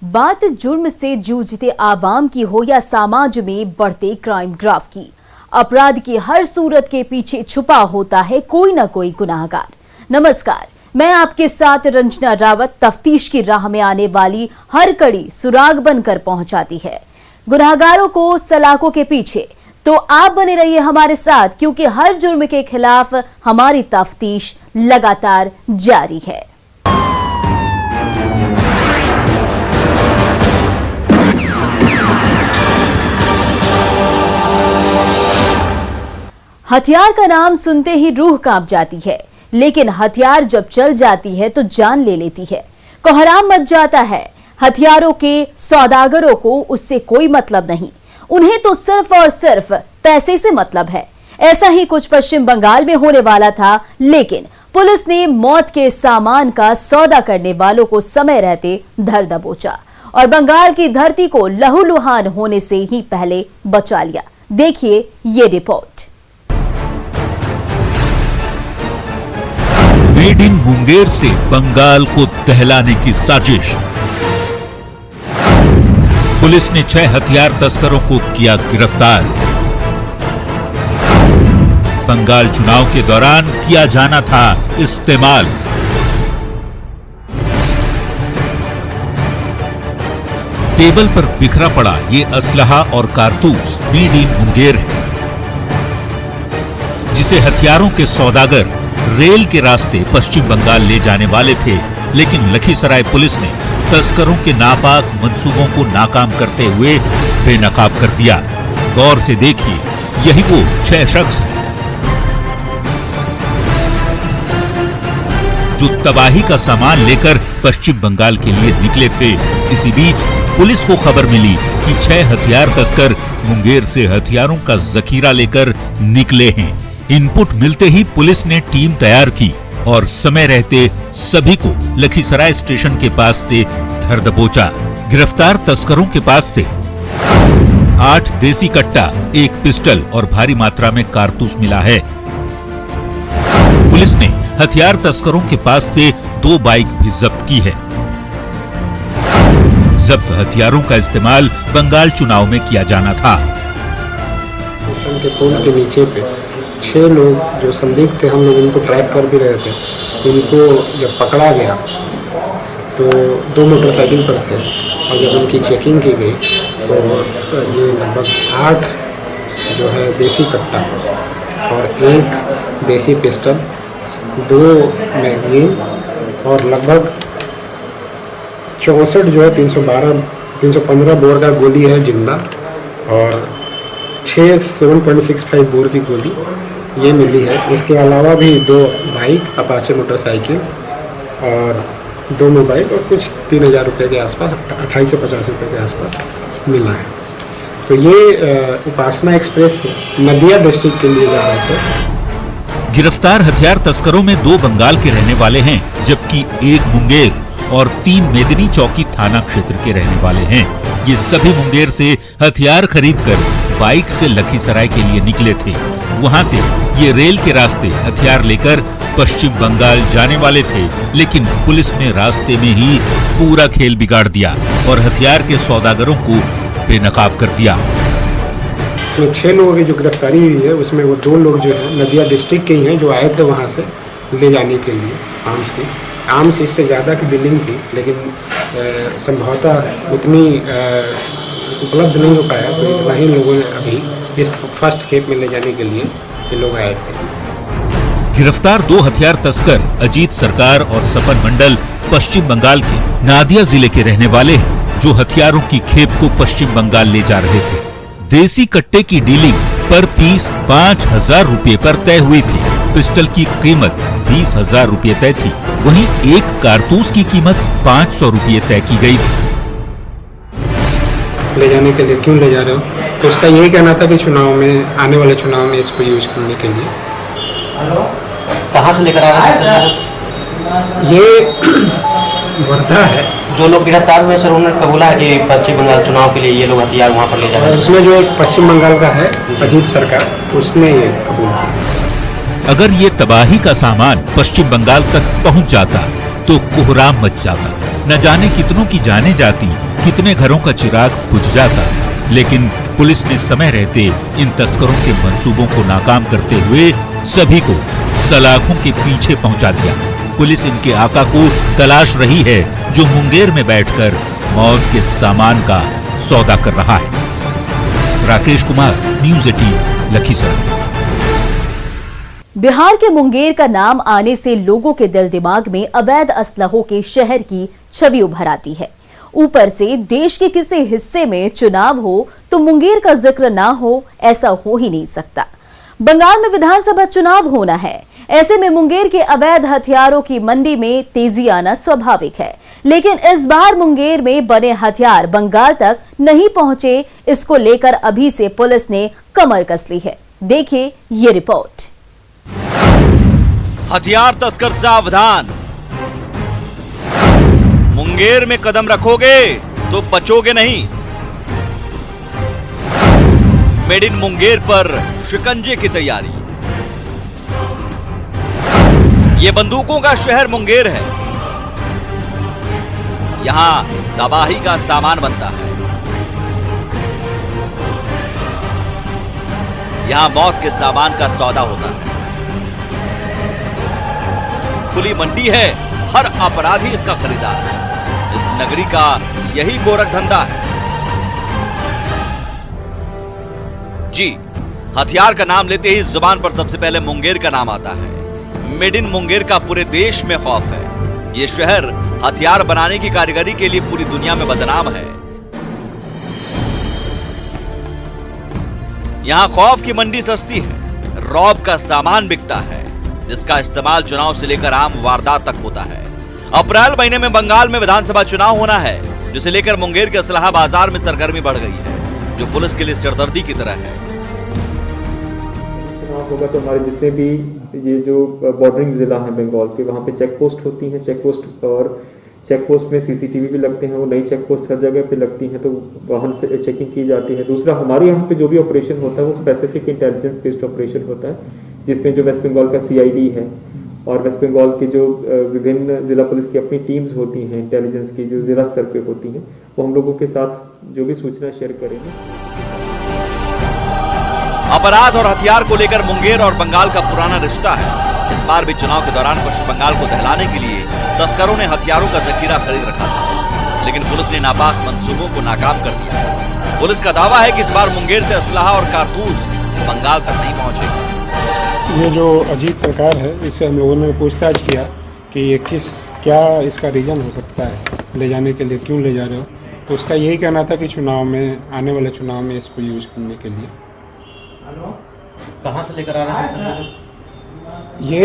बात जुर्म से जूझते आवाम की हो या समाज में बढ़ते क्राइम ग्राफ की, अपराध की हर सूरत के पीछे छुपा होता है कोई ना कोई गुनाहगार। नमस्कार, मैं आपके साथ रंजना रावत। तफ्तीश की राह में आने वाली हर कड़ी सुराग बनकर पहुंचाती है गुनाहगारों को सलाखों के पीछे। तो आप बने रहिए हमारे साथ, क्योंकि हर जुर्म के खिलाफ हमारी तफ्तीश लगातार जारी है। हथियार का नाम सुनते ही रूह कांप जाती है, लेकिन हथियार जब चल जाती है तो जान ले लेती है। कोहराम मच जाता है। हथियारों के सौदागरों को उससे कोई मतलब नहीं, उन्हें तो सिर्फ और सिर्फ पैसे से मतलब है। ऐसा ही कुछ पश्चिम बंगाल में होने वाला था, लेकिन पुलिस ने मौत के सामान का सौदा करने वालों को समय रहते धर दबोचा और बंगाल की धरती को लहूलुहान होने से ही पहले बचा लिया। देखिए ये रिपोर्ट। मेड इन मुंगेर से बंगाल को दहलाने की साजिश। पुलिस ने 6 हथियार तस्करों को किया गिरफ्तार। बंगाल चुनाव के दौरान किया जाना था इस्तेमाल। टेबल पर बिखरा पड़ा ये असलहा और कारतूस मेड इन मुंगेर है, जिसे हथियारों के सौदागर रेल के रास्ते पश्चिम बंगाल ले जाने वाले थे, लेकिन लखीसराय पुलिस ने तस्करों के नापाक मंसूबों को नाकाम करते हुए बेनकाब कर दिया। गौर से देखिए, यही वो 6 शख्स हैं जो तबाही का सामान लेकर पश्चिम बंगाल के लिए निकले थे। इसी बीच पुलिस को खबर मिली कि 6 हथियार तस्कर मुंगेर से हथियारों का जखीरा लेकर निकले हैं। इनपुट मिलते ही पुलिस ने टीम तैयार की और समय रहते सभी को लखीसराय स्टेशन के पास से धर दबोचा। गिरफ्तार तस्करों के पास से 8 देसी कट्टा, 1 पिस्टल और भारी मात्रा में कारतूस मिला है। पुलिस ने हथियार तस्करों के पास से 2 बाइक भी जब्त की है। जब्त हथियारों का इस्तेमाल बंगाल चुनाव में किया जाना था। स्टेशन के पुल के नीचे पे 6 लोग जो संदिग्ध थे, हम लोग उनको ट्रैक कर भी रहे थे। उनको जब पकड़ा गया तो 2 मोटरसाइकिल पर थे और जब उनकी चेकिंग की गई तो ये लगभग 8 जो है देसी कट्टा और 1 देसी पिस्टल, 2 मैगजीन और लगभग 64 जो है 315 बोर का गोली है जिंदा और 6 7.65 बोर की गोली ये मिली है। उसके अलावा भी 2 बाइक, अपाचे मोटरसाइकिल और 2 मोबाइल और कुछ 3000 रुपये के आसपास, 2850 रुपये के आसपास मिला है। तो ये उपासना एक्सप्रेस से नदिया डिस्ट्रिक्ट के लिए जा रहे थे। गिरफ्तार हथियार तस्करों में 2 बंगाल के रहने वाले हैं, जबकि 1 मुंगेर और 3 मेदिनी चौकी थाना क्षेत्र के रहने वाले हैं। ये सभी मुंगेर से हथियार खरीदकर बाइक से लखीसराय के लिए निकले थे। वहां से ये रेल के रास्ते हथियार लेकर पश्चिम बंगाल जाने वाले थे, लेकिन पुलिस ने रास्ते में ही पूरा खेल बिगाड़ दिया और हथियार के सौदागरों को बेनकाब कर दिया। इसमें 6 लोगों की जो गिरफ्तारी हुई है, उसमें वो 2 लोग जो है नदिया डिस्ट्रिक्ट के ही हैं, जो आए थे वहाँ से ले जाने के लिए आर्म्स की। आर्म्स इससे ज़्यादा की बिल्डिंग थी, लेकिन संभवतः उतनी उपलब्ध नहीं हो पाया, तो इतना ही लोगों ने अभी इस फर्स्ट खेप में ले जाने के लिए ये लोग आए थे। गिरफ्तार 2 हथियार तस्कर अजीत सरकार और सपन मंडल पश्चिम बंगाल के नादिया जिले के रहने वाले हैं, जो हथियारों की खेप को पश्चिम बंगाल ले जा रहे थे। देसी कट्टे की डीलिंग पर पीस 5000 रुपये पर तय हुई थी। पिस्टल की कीमत 20,000 रुपये तय थी। वहीं 1 कारतूस की कीमत 500 रुपये तय की गई थी। ले जाने के लिए क्यों ले जा रहे हो? तो उसका यही कहना था कि चुनाव में, आने वाले चुनाव में इसको यूज करने के लिए। कहाँ से लेकर आ रहे हैं? ये वर्धा है। जो लोग गिरफ्तार हुए सर, उन्होंने कबूला है कि पश्चिम बंगाल चुनाव के लिए ये लोग हथियार वहाँ पर ले जा रहे हैं। उसमें जो एक पश्चिम बंगाल का है अजीत सरकार, उसने ये कबूल किया। अगर ये तबाही का सामान पश्चिम बंगाल तक पहुंच जाता तो कोहराम मच जाता। न जाने कितनों की जाने जाती, कितने घरों का चिराग बुझ जाता, लेकिन पुलिस ने समय रहते इन तस्करों के मंसूबों को नाकाम करते हुए सभी को सलाखों के पीछे पहुंचा दिया। पुलिस इनके आका को तलाश रही है, जो मुंगेर में बैठकर मौत के सामान का सौदा कर रहा है। राकेश कुमार, न्यूज़ 18, लखीसराय। बिहार के मुंगेर का नाम आने से लोगों के दिल दिमाग में अवैध असलहों के शहर की छवि उभर आती है। ऊपर से देश के किसी हिस्से में चुनाव हो तो मुंगेर का जिक्र ना हो, ऐसा हो ही नहीं सकता। बंगाल में विधानसभा चुनाव होना है, ऐसे में मुंगेर के अवैध हथियारों की मंडी में तेजी आना स्वाभाविक है। लेकिन इस बार मुंगेर में बने हथियार बंगाल तक नहीं पहुंचे, इसको लेकर अभी से पुलिस ने कमर कस ली है। देखिए ये रिपोर्ट। हथियार तस्कर सावधान, मुंगेर में कदम रखोगे तो बचोगे नहीं। मेड इन मुंगेर पर शिकंजे की तैयारी। ये बंदूकों का शहर मुंगेर है, यहां तबाही का सामान बनता है, यहां मौत के सामान का सौदा होता है। खुली मंडी है, हर अपराधी इसका खरीदार है। इस नगरी का यही गोरख धंधा है। जी, हथियार का नाम लेते ही जुबान पर सबसे पहले मुंगेर का नाम आता है। मेड इन मुंगेर का पूरे देश में खौफ है। ये शहर हथियार बनाने की कारीगरी के लिए पूरी दुनिया में बदनाम है। यहां खौफ की मंडी सस्ती है, रौब का सामान बिकता है, जिसका इस्तेमाल चुनाव से लेकर आम वारदात तक होता है। अप्रैल महीने में बंगाल में विधानसभा चुनाव होना है, जिसे लेकर मुंगेर के असलहा बाजार में सरगर्मी बढ़ गई है, जो पुलिस के लिए सिरदर्दी की तरह है। चुनाव होगा तो हमारे जितने भी ये जो बॉर्डरिंग जिला है बंगाल के, वहाँ पे चेक पोस्ट होती हैं। चेक पोस्ट और चेक पोस्ट में सीसीटीवी भी लगते हैं, वो नई चेक पोस्ट हर जगह पे लगती हैं, तो वाहन से चेकिंग की जाती है। दूसरा, हमारे यहाँ पे जो भी ऑपरेशन होता है वो स्पेसिफिक इंटेलिजेंस बेस्ड ऑपरेशन होता है, जिसमें जो वेस्ट बंगाल का CID है और वेस्ट बंगाल की जो विभिन्न जिला पुलिस की अपनी टीम्स होती हैं इंटेलिजेंस की, जो जिला स्तर पे होती हैं, वो हम लोगों के साथ जो भी सूचना शेयर करेंगे। अपराध और हथियार को लेकर मुंगेर और बंगाल का पुराना रिश्ता है। इस बार भी चुनाव के दौरान पश्चिम बंगाल को दहलाने के लिए तस्करों ने हथियारों का जखीरा खरीद रखा था, लेकिन पुलिस ने नापाक मंसूबों को नाकाम कर दिया। पुलिस का दावा है कि इस बार मुंगेर से असलहा और कारतूस बंगाल तक नहीं पहुंचेगा। ये जो अजीत सरकार है, इससे हम लोगों ने पूछताछ किया कि ये क्या इसका रीज़न हो सकता है ले जाने के लिए, क्यों ले जा रहे हो, तो उसका यही कहना था कि चुनाव में, आने वाले चुनाव में इसको यूज़ करने के लिए। कहाँ से लेकर आ रहे हैं? ये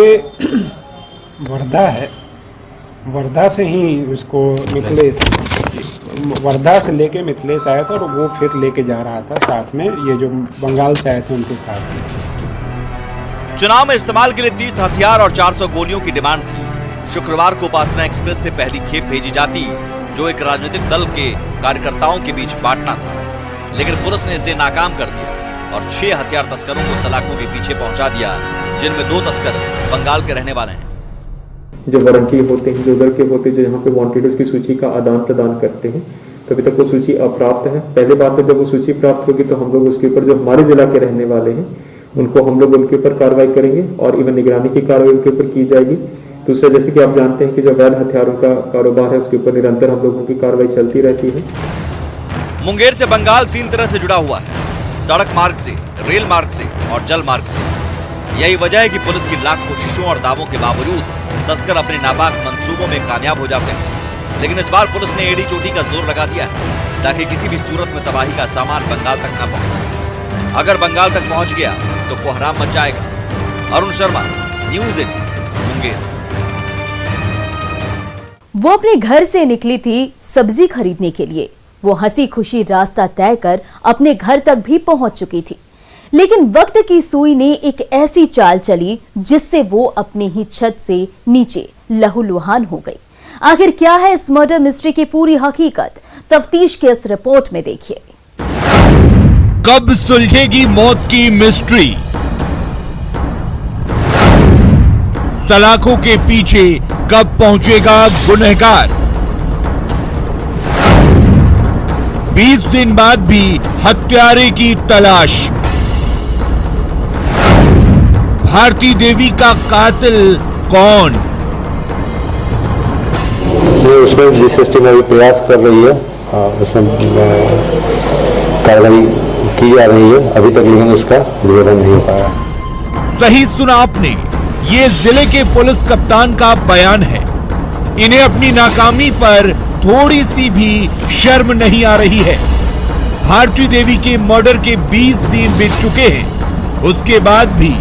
वर्धा है, वर्धा से ही उसको मिथिलेश, वर्धा से लेके मिथिलेश आया था और वो फिर लेके जा रहा था साथ में, ये जो बंगाल से आए थे उनके साथ। चुनाव में इस्तेमाल के लिए 30 हथियार और 400 गोलियों की डिमांड थी। शुक्रवार को उपासना एक्सप्रेस से पहली खेप भेजी जाती, जो एक राजनीतिक दल के कार्यकर्ताओं के बीच बांटना था, लेकिन पुलिस ने इसे नाकाम कर दिया और 6 हथियार तस्करों को सलाखों के पीछे पहुंचा दिया, जिनमें 2 तस्कर बंगाल के रहने वाले हैं। जो वारंटी होते हैं, जो उधर के होते हैं, जो यहाँ पे वांटेड की सूची का आदान प्रदान करते हैं, तो अभी तक वो सूची अप्राप्त है। पहले बात तो जब वो सूची प्राप्त होगी तो हम लोग उसके ऊपर, जो हमारे जिला के रहने वाले हैं, उनको हम लोग उनके ऊपर कार्रवाई करेंगे और इवन निगरानी की कार्रवाई उनके ऊपर की जाएगी। दूसरा, जैसे कि आप जानते हैं कि जो अवैध हथियारों का कारोबार है, उसके ऊपर निरंतर हम लोगों की कार्रवाई चलती रहती है। मुंगेर से बंगाल 3 तरह से जुड़ा हुआ है, सड़क मार्ग से, रेल मार्ग से और जल मार्ग से। यही वजह है कि पुलिस की लाख कोशिशों और दावों के बावजूद तस्कर अपने नापाक मंसूबों में कामयाब हो जाते हैं। लेकिन इस बार पुलिस ने एड़ी चोटी का जोर लगा दिया है, ताकि किसी भी सूरत में तबाही का सामान बंगाल तक न पहुंच सके। अगर बंगाल तक पहुंच गया तो कोहराम मच जाएगा। अरुण शर्मा, न्यूज़ 18, मुंगेर। वो अपने घर से निकली थी सब्जी खरीदने के लिए। वो हंसी खुशी रास्ता तय कर अपने घर तक भी पहुंच चुकी थी, लेकिन वक्त की सुई ने एक ऐसी चाल चली जिससे वो अपनी ही छत से नीचे लहूलुहान हो गई। आखिर क्या है इस मर्डर मिस्ट्री की पूरी हकीकत, तफ्तीश के इस रिपोर्ट में देखिए। कब सुलझेगी मौत की मिस्ट्री? सलाखों के पीछे कब पहुंचेगा गुनहगार? 20 दिन बाद भी हत्यारे की तलाश। भारती देवी का कातिल कौन? उसमें जिस टीम अभी प्रयास कर रही है उसमें कार्रवाई की जा रही है अभी तक, लेकिन उसका निवेदन नहीं हो पाया। सही सुना आपने, ये जिले के पुलिस कप्तान का बयान है। इन्हें अपनी नाकामी पर थोड़ी सी भी शर्म नहीं आ रही है। भारती देवी के मर्डर के 20 दिन बीत चुके हैं, उसके बाद भी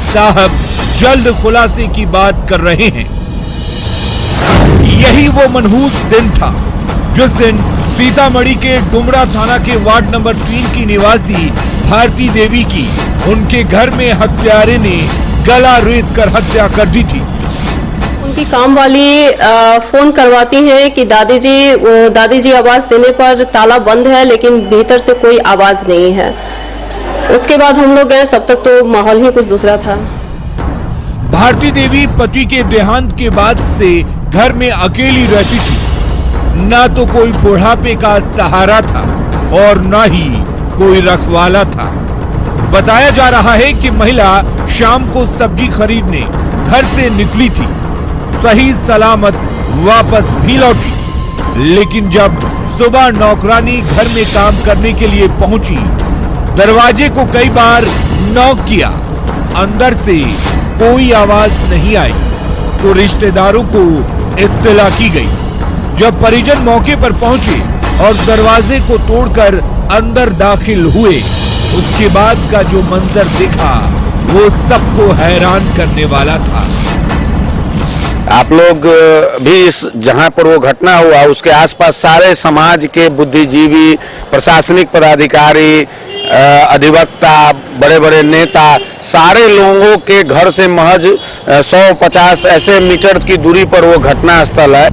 साहब जल्द खुलासे की बात कर रहे हैं। यही वो मनहूस दिन था जिस दिन सीतामढ़ी के डुमरा थाना के वार्ड नंबर 3 की निवासी भारती देवी की उनके घर में हत्यारे ने गला रेत कर हत्या कर दी थी। उनकी काम वाली फोन करवाती है कि दादी जी आवाज देने पर ताला बंद है लेकिन भीतर से कोई आवाज नहीं है। उसके बाद हम लोग गए, तब तक तो माहौल ही कुछ दूसरा था। भारती देवी पति के देहांत के बाद से घर में अकेली रहती थी। ना तो कोई बुढ़ापे का सहारा था और ना ही कोई रखवाला था। बताया जा रहा है कि महिला शाम को सब्जी खरीदने घर से निकली थी, सही सलामत वापस भी लौटी। लेकिन जब सुबह नौकरानी घर में काम करने के लिए पहुंची, दरवाजे को कई बार नॉक किया, अंदर से कोई आवाज नहीं आई तो रिश्तेदारों को इत्तला की गई। जब परिजन मौके पर पहुंचे और दरवाजे को तोड़कर अंदर दाखिल हुए, उसके बाद का जो मंजर दिखा वो सबको हैरान करने वाला था। आप लोग भी इस जहां पर वो घटना हुआ उसके आसपास सारे समाज के बुद्धिजीवी, प्रशासनिक पदाधिकारी, अधिवक्ता, बड़े बड़े नेता, सारे लोगों के घर से महज 150 ऐसे मीटर की दूरी पर वो घटना स्थल है।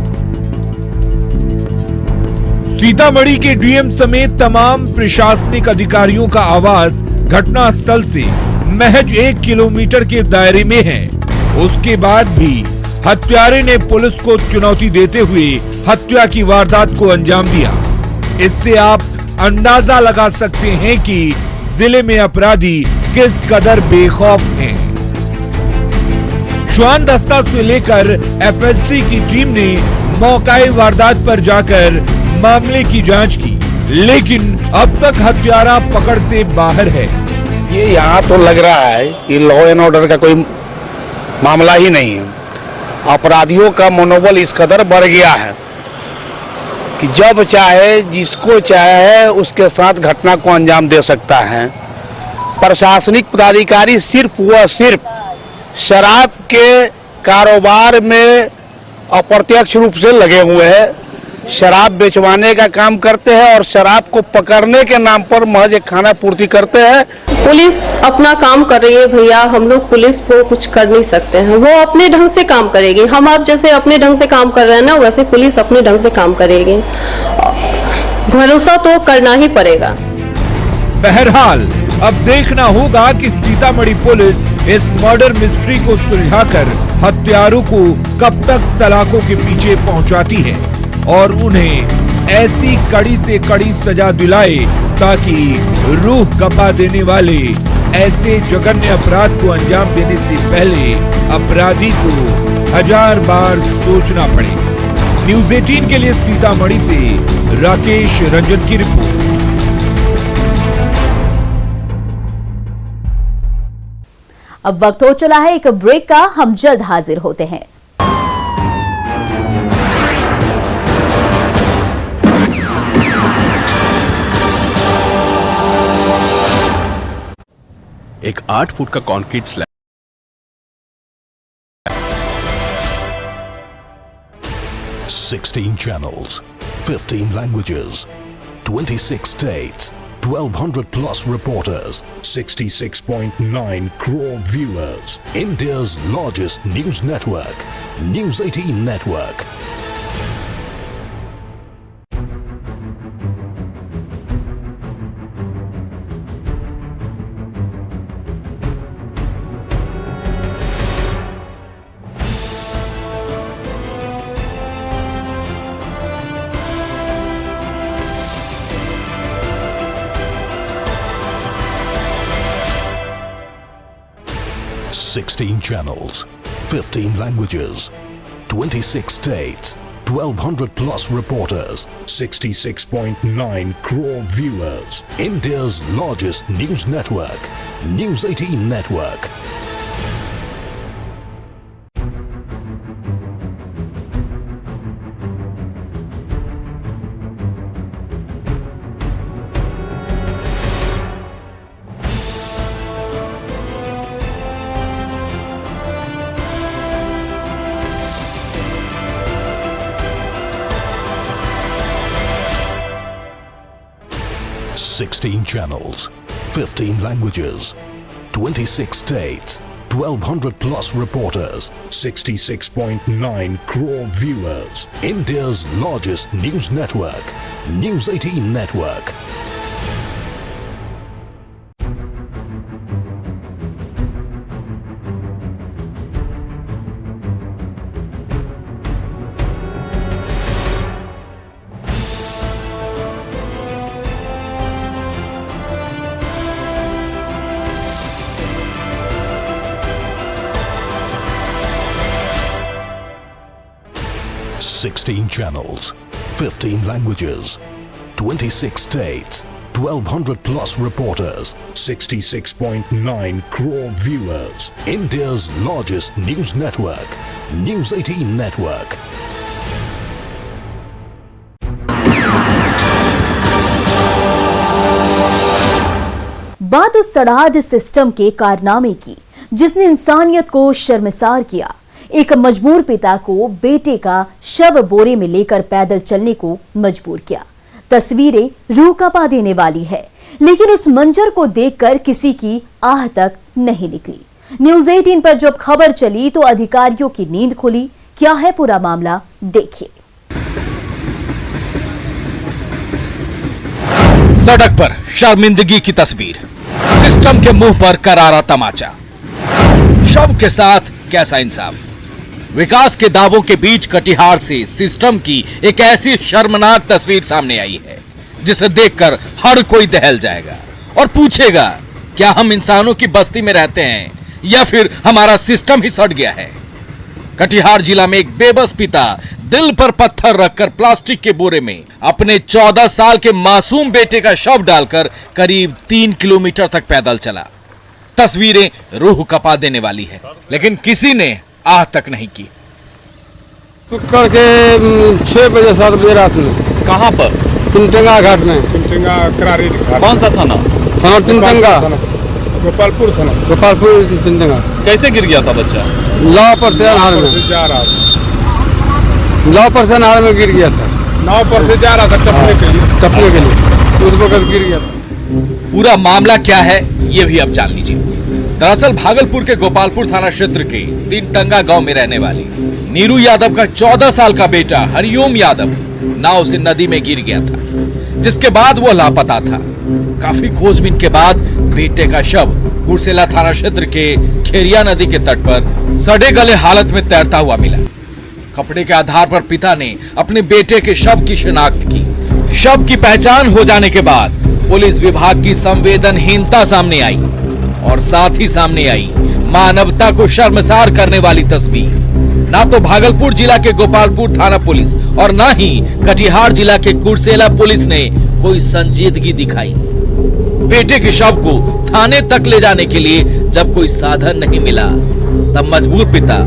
सीतामढ़ी के डीएम समेत तमाम प्रशासनिक अधिकारियों का आवास घटना स्थल से महज 1 किलोमीटर के दायरे में है। उसके बाद भी हत्यारे ने पुलिस को चुनौती देते हुए हत्या की वारदात को अंजाम दिया। इससे आप अंदाजा लगा सकते हैं कि जिले में अपराधी किस कदर बेखौफ हैं। श्वान दस्ता से लेकर एफएलसी की टीम ने मौके वारदात पर जाकर मामले की जांच की, लेकिन अब तक हत्यारा पकड़ से बाहर है। ये यहाँ तो लग रहा है कि लॉ एंड ऑर्डर का कोई मामला ही नहीं है। अपराधियों का मनोबल इस कदर बढ़ गया है कि जब चाहे, जिसको चाहे उसके साथ घटना को अंजाम दे सकता है। प्रशासनिक पदाधिकारी सिर्फ शराब के कारोबार में अप्रत्यक्ष रूप से लगे हुए हैं, शराब बेचवाने का काम करते हैं और शराब को पकड़ने के नाम पर महज एक खाना पूर्ति करते हैं। पुलिस अपना काम कर रही है भैया, हम लोग पुलिस को कुछ कर नहीं सकते हैं। वो अपने ढंग से काम करेगी, हम आप जैसे अपने ढंग से काम कर रहे हैं ना, वैसे पुलिस अपने ढंग से काम करेगी। भरोसा तो करना ही पड़ेगा। बहरहाल अब देखना होगा कि सीतामढ़ी पुलिस इस मर्डर मिस्ट्री को सुलझाकर हत्यारों को कब तक सलाखों के पीछे पहुंचाती है और उन्हें ऐसी कड़ी से कड़ी सजा दिलाए ताकि रूह कपा देने वाले ऐसे जघन्य अपराध को अंजाम देने से पहले अपराधी को 1000 बार सोचना पड़े। न्यूज़ 18 के लिए सीतामढ़ी से राकेश रंजन की रिपोर्ट। अब वक्त हो चला है एक ब्रेक का, हम जल्द हाजिर होते हैं। एक 8 फुट का concrete slab 16 channels, 15 languages, 26 states, 1200 plus reporters, 66.9 crore viewers. India's largest news network, News 18 Network. 16 channels, 15 languages, 26 states, 1200 plus reporters, 66.9 crore viewers. India's largest news network, News 18 Network. Sixteen channels, 15 languages, 26 states, 1200 plus reporters, 66.9 crore viewers. India's largest news network, News 18 Network. Sixteen channels, 15 languages, 26 states, 1200 plus reporters, 66.9 crore viewers. India's largest news network, News 18 Network. बात उस सड़ाहद system के कारनामे की जिसने इंसानियत को शर्मसार किया। एक मजबूर पिता को बेटे का शव बोरे में लेकर पैदल चलने को मजबूर किया। तस्वीरें रूह कांपा देने वाली है, लेकिन उस मंजर को देखकर किसी की आह तक नहीं निकली। न्यूज 18 पर जब खबर चली तो अधिकारियों की नींद खुली। क्या है पूरा मामला, देखिए। सड़क पर शर्मिंदगी की तस्वीर, सिस्टम के मुंह पर करारा तमाचा, शव के साथ कैसा इंसाफ। विकास के दावों के बीच कटिहार से सिस्टम की एक ऐसी शर्मनाक तस्वीर सामने आई है जिसे देखकर हर कोई दहल जाएगा और पूछेगा, क्या हम इंसानों की बस्ती में रहते हैं या फिर हमारा सिस्टम ही सड़ गया है। कटिहार जिला में एक बेबस पिता दिल पर पत्थर रखकर प्लास्टिक के बोरे में अपने 14 साल के मासूम बेटे का शव डालकर करीब 3 किलोमीटर तक पैदल चला। तस्वीरें रूह कपा देने वाली है, लेकिन किसी ने आह तक नहीं की। टुक्कड़ के 6 बजे 7 बजे रात में। कहां पर? चिमटंगा घाट में। चिमटंगा करारी घाट। कौन सा थाना? थाना चिमटंगा, गोपालपुर थाना। गोपालपुर चिमटंगा। कैसे गिर गया था बच्चा? लाव पर से अनहार में। लाव पर से अनहार में गिर गया था। नाव पर से जा रहा था टपने के लिए उस वक्त गिर गया था। पूरा मामला क्या है ये भी अब जान लीजिए। दरअसल भागलपुर के गोपालपुर थाना क्षेत्र के तीनटंगा गांव में रहने वाली नीरू यादव का 14 साल का बेटा हरिओम यादव नाव से नदी में गिर गया था, जिसके बाद वो लापता था। काफी खोजबीन के बाद बेटे का शव कुर्सेला थाना क्षेत्र के खेरिया नदी के तट पर सड़े गले हालत में तैरता हुआ मिला। कपड़े के आधार पर पिता ने अपने बेटे के शव की शिनाख्त की। शव की पहचान हो जाने के बाद पुलिस विभाग की संवेदनहीनता सामने आई और साथ ही सामने आई मानवता को शर्मसार करने वाली तस्वीर। ना तो भागलपुर जिला के गोपालपुर थाना पुलिस और ना ही कटिहार जिला के कुर्सेला पुलिस ने कोई संजीदगी दिखाई। बेटे के शव को थाने तक ले जाने के लिए जब कोई साधन नहीं मिला, तब मजबूर पिता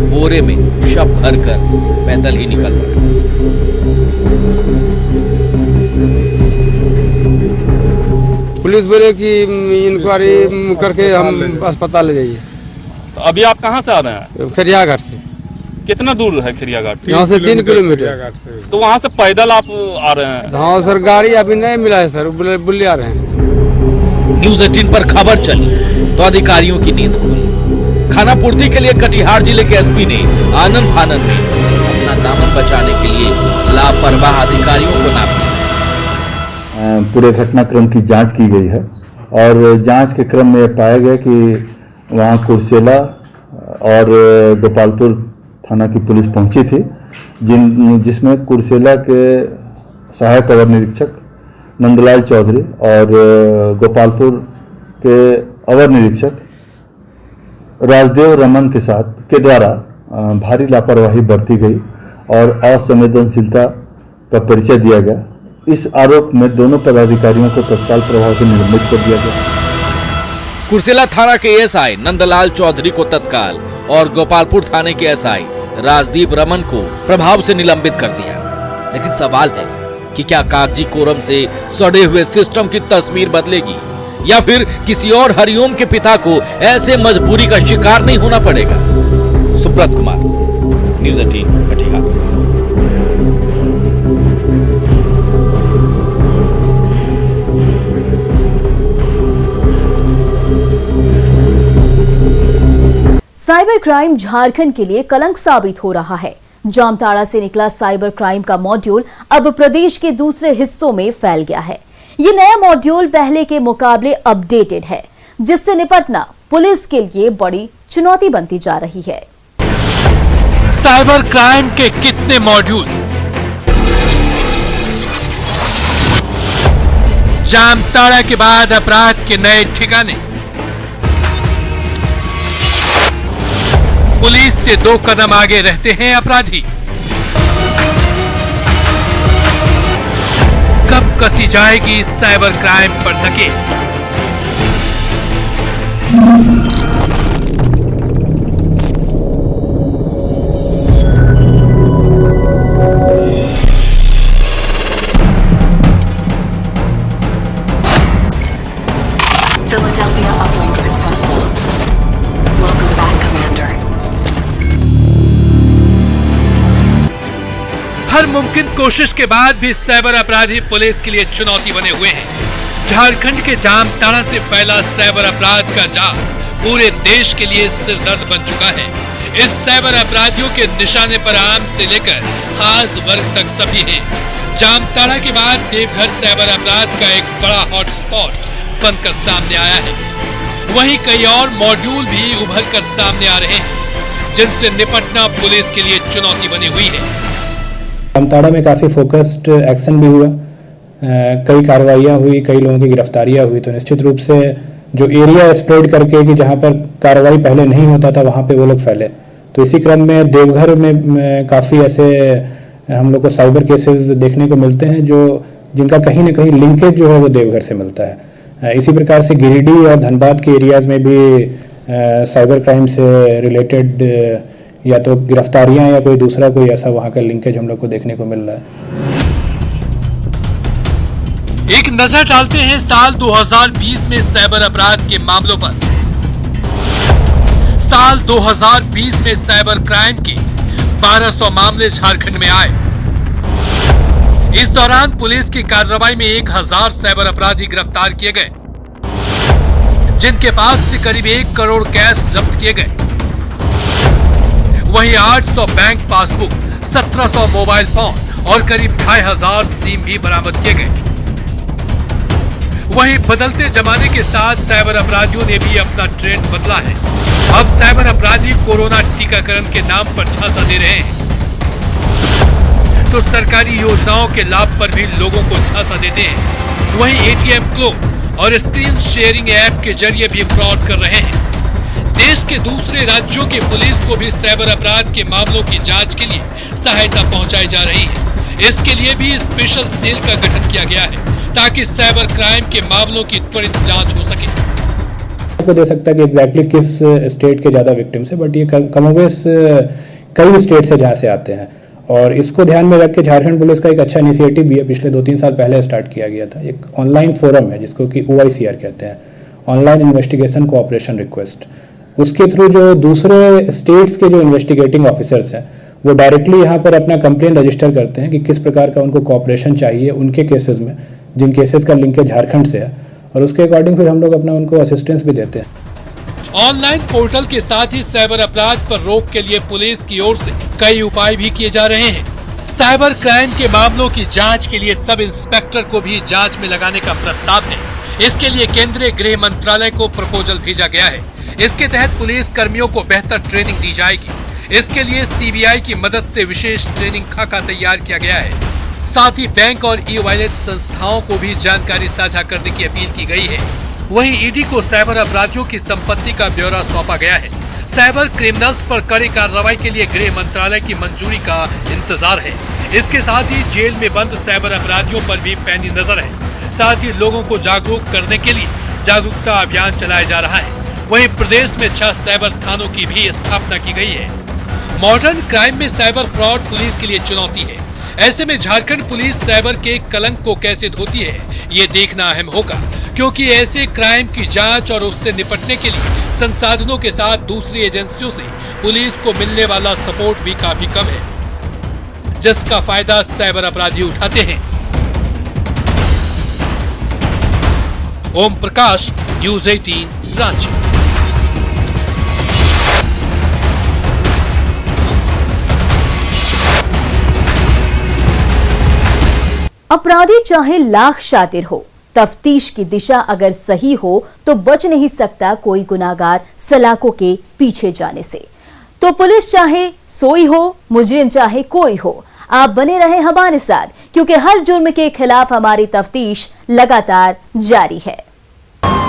बोरे में शव भरकर पैदल ही निकल पड़ा। पुलिस बोले कि इंक्वायरी करके हम अस्पताल ले जाइए। तो अभी आप कहाँ से आ रहे हैं? खेरिया घाट से। कितना दूर है खेरिया घाट? यहाँ से 3 किलोमीटर। तो वहाँ से पैदल आप आ रहे हैं? हाँ सर, गाड़ी अभी नहीं मिला है सर, बुले आ रहे हैं। न्यूज 18 पर खबर चली तो अधिकारियों की नींद खुली। खाना पूर्ति के लिए कटिहार जिले के एसपी ने आनंद फानंद में अपना दामन बचाने के लिए लापरवाह अधिकारियों को नापा। पूरे घटनाक्रम की जांच की गई है और जांच के क्रम में पाया गया कि वहां कुर्सेला और गोपालपुर थाना की पुलिस पहुंची थी, जिसमें कुर्सेला के सहायक अवर निरीक्षक नंदलाल चौधरी और गोपालपुर के अवर निरीक्षक राजदेव रमन के द्वारा भारी लापरवाही बरती गई और असंवेदनशीलता का परिचय दिया गया। इस आरोप में दोनों पदाधिकारियों को तत्काल प्रभाव से निलंबित कर दिया गया। कुर्सेला थाना के एसआई नंदलाल चौधरी को तत्काल और गोपालपुर थाने के एसआई राजदीप रमन को प्रभाव से निलंबित कर दिया। लेकिन सवाल है कि क्या कागजी कोरम से सड़े हुए सिस्टम की तस्वीर बदलेगी या फिर किसी और हरिओम के पिता को ऐसे मजबूरी का शिकार नहीं होना पड़ेगा। Subrata Kumar, news 18 Katihar. Cyber crime Jharkhand के लिए कलंक साबित हो रहा है। जामताड़ा से निकला साइबर क्राइम का मॉड्यूल अब प्रदेश के दूसरे हिस्सों में फैल गया है। ये नया मॉड्यूल पहले के मुकाबले अपडेटेड है, जिससे निपटना पुलिस के लिए बड़ी चुनौती बनती जा रही है। साइबर क्राइम के कितने मॉड्यूल, जामताड़ा के बाद अपराध के नए ठिकाने, पुलिस से 2 कदम आगे रहते हैं अपराधी। कब कसी जाएगी इस साइबर क्राइम पर नकेल? Philadelphia uplink successful. Welcome back, Commander. हर मुमकिन कोशिश के बाद भी साइबर अपराधी पुलिस के लिए चुनौती बने हुए हैं। झारखंड के जामताड़ा से फैला साइबर अपराध का जाल पूरे देश के लिए सिरदर्द बन चुका है। इस साइबर अपराधियों के निशाने पर आम से लेकर खास वर्ग तक सभी हैं। जामताड़ा के बाद देवघर साइबर अपराध का एक बड़ा हॉटस्पॉट बनकर सामने आया है। वहीं कई और मॉड्यूल भी उभर कर सामने आ रहे हैं, जिनसे निपटना पुलिस के लिए चुनौती बनी हुई है। जामताड़ा में काफ़ी फोकस्ड एक्शन भी हुआ, कई कार्रवाइयाँ हुई, कई लोगों की गिरफ्तारियाँ हुई। तो निश्चित रूप से जो एरिया स्प्रेड करके कि जहाँ पर कार्रवाई पहले नहीं होता था वहाँ पे वो लोग फैले। तो इसी क्रम में देवघर में काफ़ी ऐसे हम लोग को साइबर केसेस देखने को मिलते हैं जो जिनका कहीं ना कहीं लिंकेज जो है वो देवघर से मिलता है। इसी प्रकार से गिरिडीह और धनबाद के एरियाज़ में भी साइबर क्राइम से रिलेटेड या तो गिरफ्तारियां या कोई दूसरा कोई ऐसा वहां का लिंकेज हम लोग को देखने को मिल रहा है। एक नजर डालते हैं साल 2020 में साइबर अपराध के मामलों पर। साल 2020 में साइबर क्राइम के 1200 मामले झारखंड में आए। इस दौरान पुलिस की कार्रवाई में 1000 साइबर अपराधी गिरफ्तार किए गए, जिनके पास से करीब 1 करोड़ कैश जब्त किए गए। वहीं 800 बैंक पासबुक, 1700 मोबाइल फोन और करीब 2500 सिम भी बरामद किए गए। वहीं बदलते जमाने के साथ साइबर अपराधियों ने भी अपना ट्रेंड बदला है। अब साइबर अपराधी कोरोना टीकाकरण के नाम पर झांसा दे रहे हैं, तो सरकारी योजनाओं के लाभ पर भी लोगों को झांसा देते हैं। वहीं एटीएम क्लोन और स्क्रीन शेयरिंग ऐप के जरिए भी फ्रॉड कर रहे हैं। देश के दूसरे राज्यों की पुलिस को भी साइबर अपराध के मामलों की जांच के लिए सहायता पहुंचाई जा रही है। इसके लिए भी स्पेशल सेल का गठन किया गया है, ताकि साइबर क्राइम के मामलों की त्वरित जांच हो सके। आपको दे सकता है कि एग्जैक्टली किस स्टेट के ज़्यादा विक्टिम्स है, बट ये कमोबेश कई स्टेट से जहाँ से आते हैं। और इसको ध्यान में रख के झारखंड पुलिस का एक अच्छा इनिशिएटिव भी है, पिछले 2-3 साल पहले स्टार्ट किया गया था। एक ऑनलाइन फोरम है जिसको कि OICR कहते हैं, ऑनलाइन इन्वेस्टिगेशन कोऑपरेशन रिक्वेस्ट। उसके थ्रू जो दूसरे स्टेट्स के जो इन्वेस्टिगेटिंग ऑफिसर्स हैं वो डायरेक्टली यहाँ पर अपना कंप्लेन रजिस्टर करते हैं कि किस प्रकार का उनको कोऑपरेशन चाहिए उनके केसेस में, जिन केसेस का लिंक झारखंड से है, और उसके अकॉर्डिंग फिर हम लोग अपना उनको असिस्टेंस भी देते हैं। ऑनलाइन पोर्टल के साथ ही साइबर अपराध पर रोक के लिए पुलिस की ओर से कई उपाय भी किए जा रहे हैं। साइबर क्राइम के मामलों की जांच के लिए सब इंस्पेक्टर को भी जांच में लगाने का प्रस्ताव है। इसके लिए केंद्रीय गृह मंत्रालय को प्रपोजल भेजा गया है। इसके तहत पुलिस कर्मियों को बेहतर ट्रेनिंग दी जाएगी। इसके लिए CBI की मदद से विशेष ट्रेनिंग खाका तैयार किया गया है। साथ ही बैंक और ई-वॉलेट संस्थाओं को भी जानकारी साझा करने की अपील की गई है। वहीं ईडी को साइबर अपराधियों की संपत्ति का ब्यौरा सौंपा गया है। साइबर क्रिमिनल्स पर कड़ी कार्रवाई के लिए गृह मंत्रालय की मंजूरी का इंतजार है। इसके साथ ही जेल में बंद साइबर अपराधियों पर भी पैनी नजर है। साथ ही लोगों को जागरूक करने के लिए जागरूकता अभियान चलाया जा रहा है। वहीं प्रदेश में 6 साइबर थानों की भी स्थापना की गई है। मॉडर्न क्राइम में साइबर फ्रॉड पुलिस के लिए चुनौती है। ऐसे में झारखंड पुलिस साइबर के कलंक को कैसे धोती है, ये देखना अहम होगा, क्योंकि ऐसे क्राइम की जांच और उससे निपटने के लिए संसाधनों के साथ दूसरी एजेंसियों से पुलिस को मिलने वाला सपोर्ट भी काफी कम है, जिसका फायदा साइबर अपराधी उठाते हैं। ओम प्रकाश, न्यूज़ 18, रांची। अपराधी चाहे लाख शातिर हो, तफ्तीश की दिशा अगर सही हो तो बच नहीं सकता कोई गुनाहगार सलाखों के पीछे जाने से। तो पुलिस चाहे सोई हो, मुजरिम चाहे कोई हो, आप बने रहे हमारे साथ, क्योंकि हर जुर्म के खिलाफ हमारी तफ्तीश लगातार जारी है।